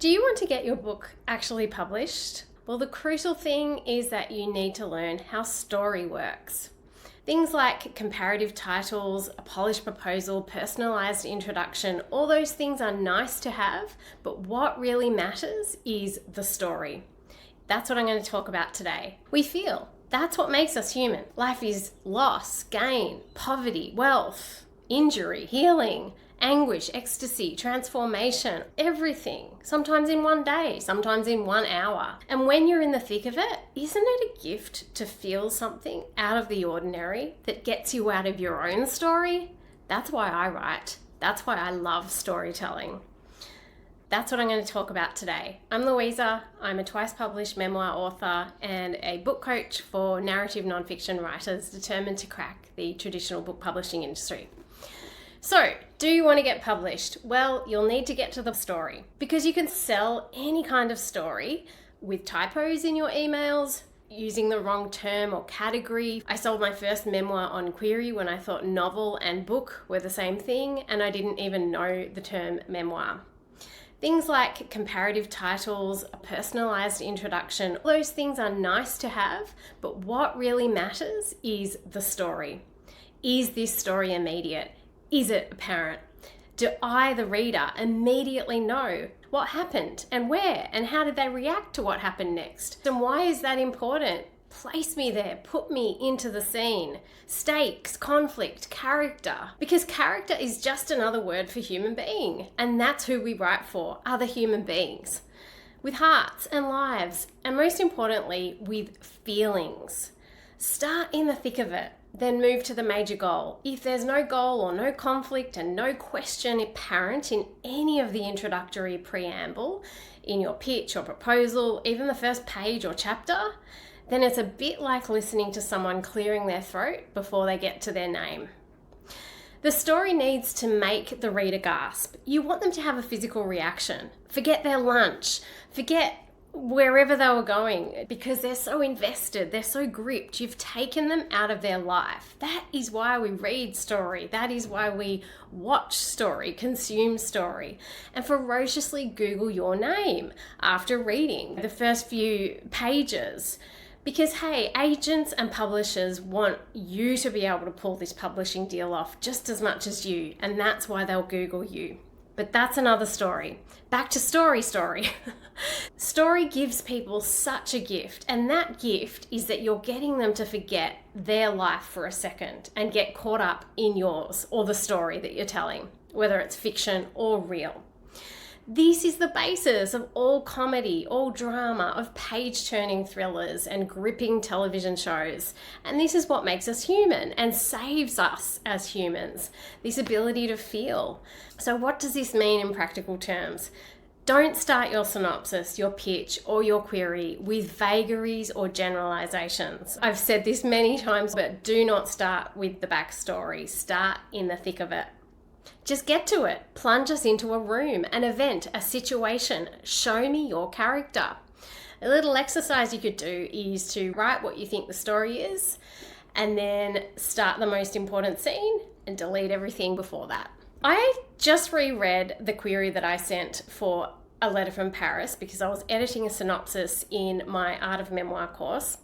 Do you want to get your book actually published? Well, the crucial thing is that you need to learn how story works. Things like comparative titles, a polished proposal, personalized introduction, all those things are nice to have, but what really matters is the story. That's what I'm going to talk about today. We feel. That's what makes us human. Life is loss, gain, poverty, wealth, injury, healing, anguish, ecstasy, transformation, everything. Sometimes in one day, sometimes in 1 hour. And when you're in the thick of it, isn't it a gift to feel something out of the ordinary that gets you out of your own story? That's why I write. That's why I love storytelling. That's what I'm going to talk about today. I'm Louisa. I'm a twice published memoir author and a book coach for narrative nonfiction writers determined to crack the traditional book publishing industry. So, do you want to get published? Well, you'll need to get to the story because you can sell any kind of story with typos in your emails, using the wrong term or category. I sold my first memoir on query when I thought novel and book were the same thing, and I didn't even know the term memoir. Things like comparative titles, a personalized introduction, those things are nice to have, but what really matters is the story. Is this story immediate? Is it apparent? Do I, the reader, immediately know what happened and where and how did they react to what happened next? And why is that important? Place me there, put me into the scene. Stakes, conflict, character. Because character is just another word for human being. And that's who we write for, other human beings. With hearts and lives, and most importantly, with feelings. Start in the thick of it. Then move to the major goal. If there's no goal or no conflict and no question apparent in any of the introductory preamble, in your pitch or proposal, even the first page or chapter, then it's a bit like listening to someone clearing their throat before they get to their name. The story needs to make the reader gasp. You want them to have a physical reaction. Forget their lunch. Forget wherever they were going because they're so invested, they're so gripped. You've taken them out of their life. That is why we read story. That is why we watch story, consume story, and ferociously Google your name after reading the first few pages. Because hey, agents and publishers want you to be able to pull this publishing deal off just as much as you, and that's why they'll Google you. But that's another story. Back to story. Story gives people such a gift, and that gift is that you're getting them to forget their life for a second and get caught up in yours or the story that you're telling, whether it's fiction or real. This is the basis of all comedy, all drama, of page-turning thrillers and gripping television shows. And this is what makes us human and saves us as humans, this ability to feel. So what does this mean in practical terms? Don't start your synopsis, your pitch, or your query with vagaries or generalizations. I've said this many times, but do not start with the backstory. Start in the thick of it. Just get to it. Plunge us into a room, an event, a situation. Show me your character. A little exercise you could do is to write what you think the story is and then start the most important scene and delete everything before that. I just reread the query that I sent for A Letter from Paris because I was editing a synopsis in my Art of Memoir course.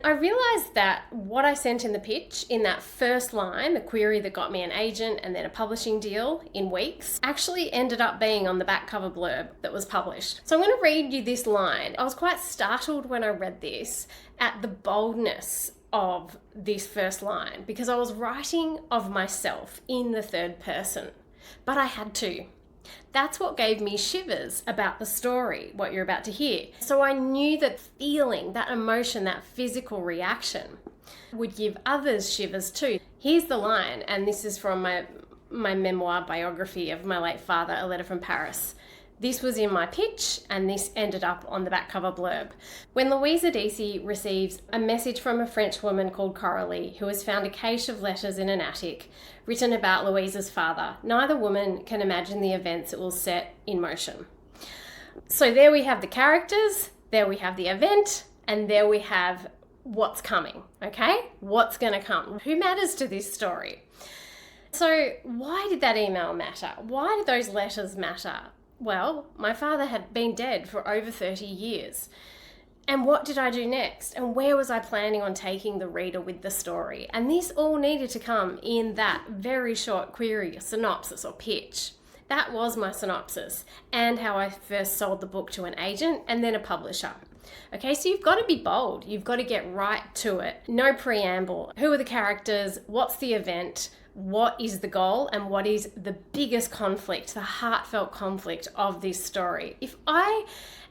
I realized that what I sent in the pitch, in that first line, the query that got me an agent and then a publishing deal in weeks, actually ended up being on the back cover blurb that was published. So I'm going to read you this line. I was quite startled when I read this at the boldness of this first line because I was writing of myself in the third person, but I had to. That's what gave me shivers about the story, what you're about to hear. So I knew that feeling, that emotion, that physical reaction would give others shivers too. Here's the line, and this is from my memoir biography of my late father, A Letter from Paris. This was in my pitch, and this ended up on the back cover blurb. When Louisa receives a message from a French woman called Coralie, who has found a cache of letters in an attic written about Louisa's father, neither woman can imagine the events it will set in motion. So there we have the characters, there we have the event, and there we have what's coming, okay? What's going to come? Who matters to this story? So why did that email matter? Why did those letters matter? Well, my father had been dead for over 30 years. And what did I do next? And where was I planning on taking the reader with the story? And this all needed to come in that very short query, synopsis or pitch. That was my synopsis and how I first sold the book to an agent and then a publisher. Okay, so you've got to be bold. You've got to get right to it. No preamble. Who are the characters? What's the event? What is the goal? And what is the biggest conflict, the heartfelt conflict of this story? If I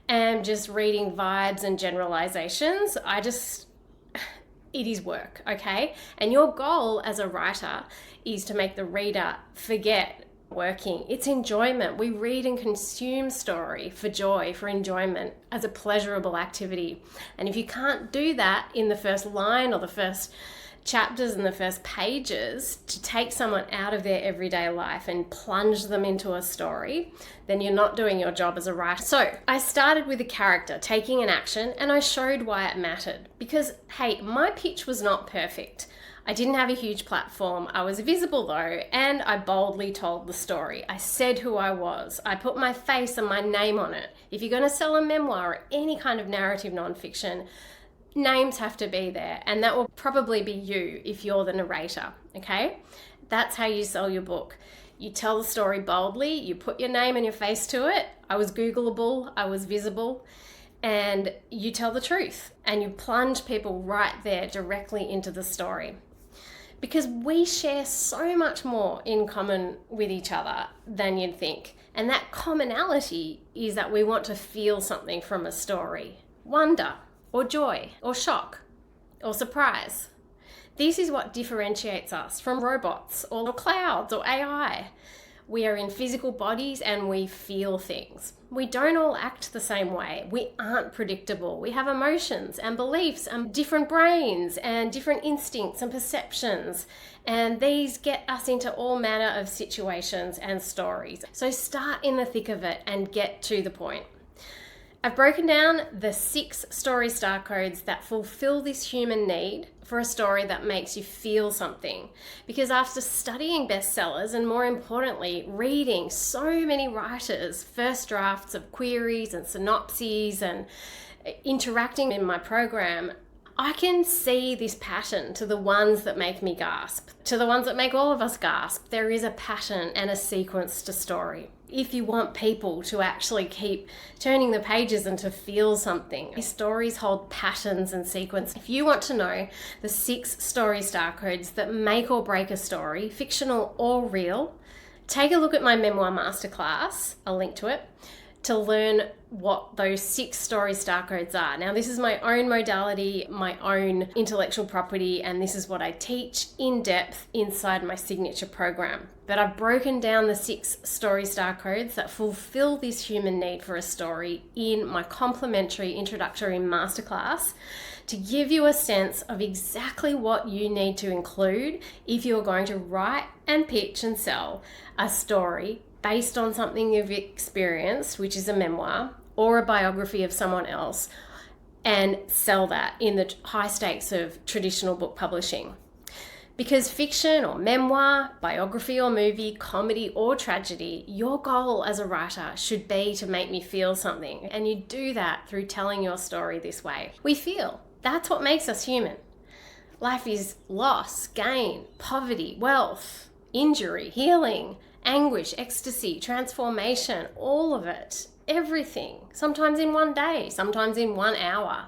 am just reading vibes and generalizations, it is work, okay? And your goal as a writer is to make the reader forget working. It's enjoyment. We read and consume story for joy, for enjoyment, as a pleasurable activity. And if you can't do that in the first line or the first chapters and the first pages to take someone out of their everyday life and plunge them into a story, then you're not doing your job as a writer. So I started with a character taking an action, and I showed why it mattered. Because, hey, my pitch was not perfect. I didn't have a huge platform. I was visible though, and I boldly told the story. I said who I was. I put my face and my name on it. If you're going to sell a memoir or any kind of narrative nonfiction, names have to be there, and that will probably be you if you're the narrator, okay? That's how you sell your book. You tell the story boldly, you put your name and your face to it. I was Googleable, I was visible, and you tell the truth, and you plunge people right there directly into the story. Because we share so much more in common with each other than you'd think. And that commonality is that we want to feel something from a story. Wonder, or joy, or shock, or surprise. This is what differentiates us from robots, or clouds, or AI. We are in physical bodies and we feel things. We don't all act the same way. We aren't predictable. We have emotions and beliefs and different brains and different instincts and perceptions. And these get us into all manner of situations and stories. So start in the thick of it and get to the point. I've broken down the 6 story star codes that fulfill this human need for a story that makes you feel something. Because after studying bestsellers and, more importantly, reading so many writers' first drafts of queries and synopses and interacting in my program, I can see this pattern to the ones that make me gasp, to the ones that make all of us gasp. There is a pattern and a sequence to story. If you want people to actually keep turning the pages and to feel something, stories hold patterns and sequence. If you want to know the 6 story star codes that make or break a story, fictional or real, take a look at my memoir masterclass, I'll link to it, to learn what those 6 story star codes are. Now, this is my own modality, my own intellectual property, and this is what I teach in depth inside my signature program. But I've broken down the 6 story star codes that fulfill this human need for a story in my complimentary introductory masterclass to give you a sense of exactly what you need to include if you're going to write and pitch and sell a story based on something you've experienced, which is a memoir, or a biography of someone else, and sell that in the high stakes of traditional book publishing. Because fiction or memoir, biography or movie, comedy or tragedy, your goal as a writer should be to make me feel something. And you do that through telling your story this way. We feel. That's what makes us human. Life is loss, gain, poverty, wealth, injury, healing, anguish, ecstasy, transformation, all of it, everything, sometimes in one day, sometimes in 1 hour.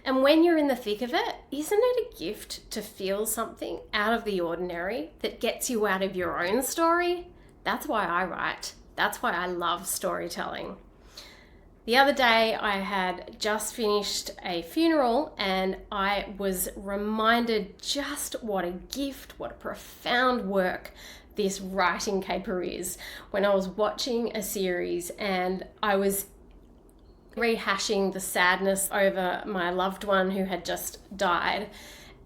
And when you're in the thick of it, isn't it a gift to feel something out of the ordinary that gets you out of your own story? That's why I write. That's why I love storytelling. The other day, I had just finished a funeral and I was reminded just what a gift, what a profound work this writing caper is when I was watching a series and I was rehashing the sadness over my loved one who had just died.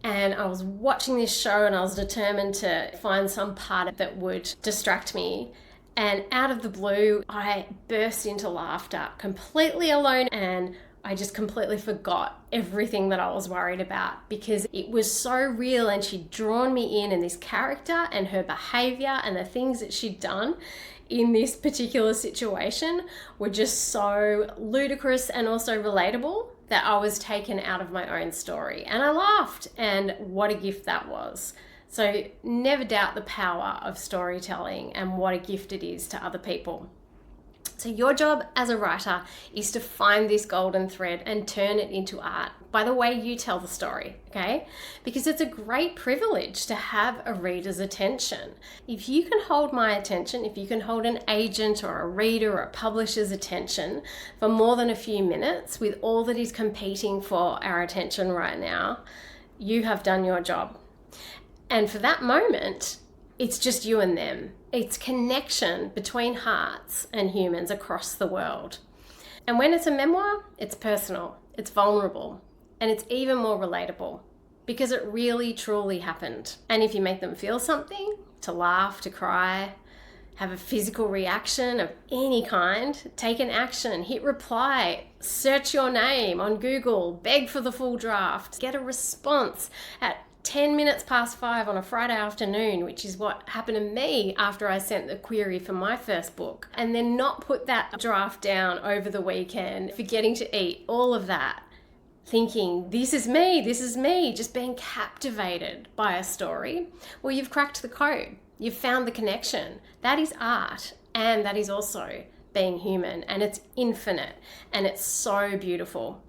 And I was watching this show and I was determined to find some part that would distract me. And out of the blue, I burst into laughter, completely alone, and I just completely forgot everything that I was worried about because it was so real and she'd drawn me in, and this character and her behavior and the things that she'd done, in this particular situation were just so ludicrous and also relatable that I was taken out of my own story. And I laughed, and what a gift that was. So never doubt the power of storytelling and what a gift it is to other people. So your job as a writer is to find this golden thread and turn it into art by the way you tell the story, okay? Because it's a great privilege to have a reader's attention. If you can hold my attention, if you can hold an agent or a reader or a publisher's attention for more than a few minutes with all that is competing for our attention right now, you have done your job. And for that moment, it's just you and them. It's connection between hearts and humans across the world. And when it's a memoir, it's personal, it's vulnerable, and it's even more relatable because it really, truly happened. And if you make them feel something, to laugh, to cry, have a physical reaction of any kind, take an action, hit reply, search your name on Google, beg for the full draft, get a response at 10 minutes past 5 on a Friday afternoon, which is what happened to me after I sent the query for my first book, and then not put that draft down over the weekend, forgetting to eat, all of that, thinking, this is me, just being captivated by a story. Well, you've cracked the code. You've found the connection. That is art, and that is also being human, and it's infinite, and it's so beautiful.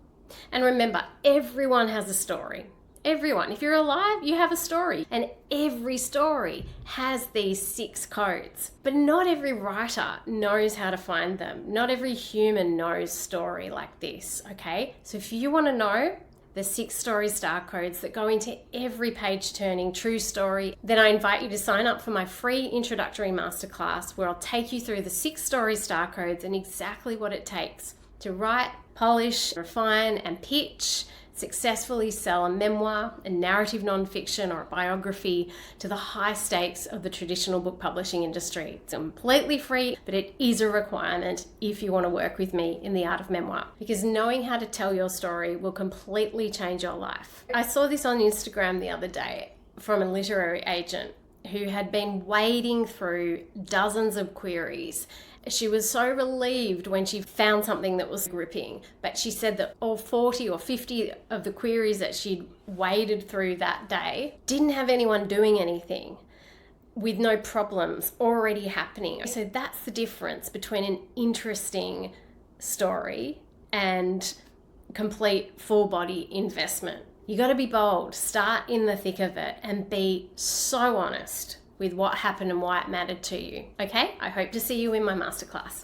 And remember, everyone has a story. Everyone. If you're alive, you have a story. And every story has these 6 codes. But not every writer knows how to find them. Not every human knows story like this, okay? So if you want to know the 6 story star codes that go into every page-turning true story, then I invite you to sign up for my free introductory masterclass where I'll take you through the 6 story star codes and exactly what it takes to write, polish, refine, and pitch, successfully sell a memoir, a narrative nonfiction, or a biography to the high stakes of the traditional book publishing industry. It's completely free, but it is a requirement if you want to work with me in the art of memoir, because knowing how to tell your story will completely change your life. I saw this on Instagram the other day from a literary agent who had been wading through dozens of queries. She was so relieved when she found something that was gripping, but she said that all 40 or 50 of the queries that she'd waded through that day didn't have anyone doing anything, with no problems already happening. So that's the difference between an interesting story and complete full body investment. You got to be bold, start in the thick of it, and be so honest with what happened and why it mattered to you. Okay? I hope to see you in my masterclass.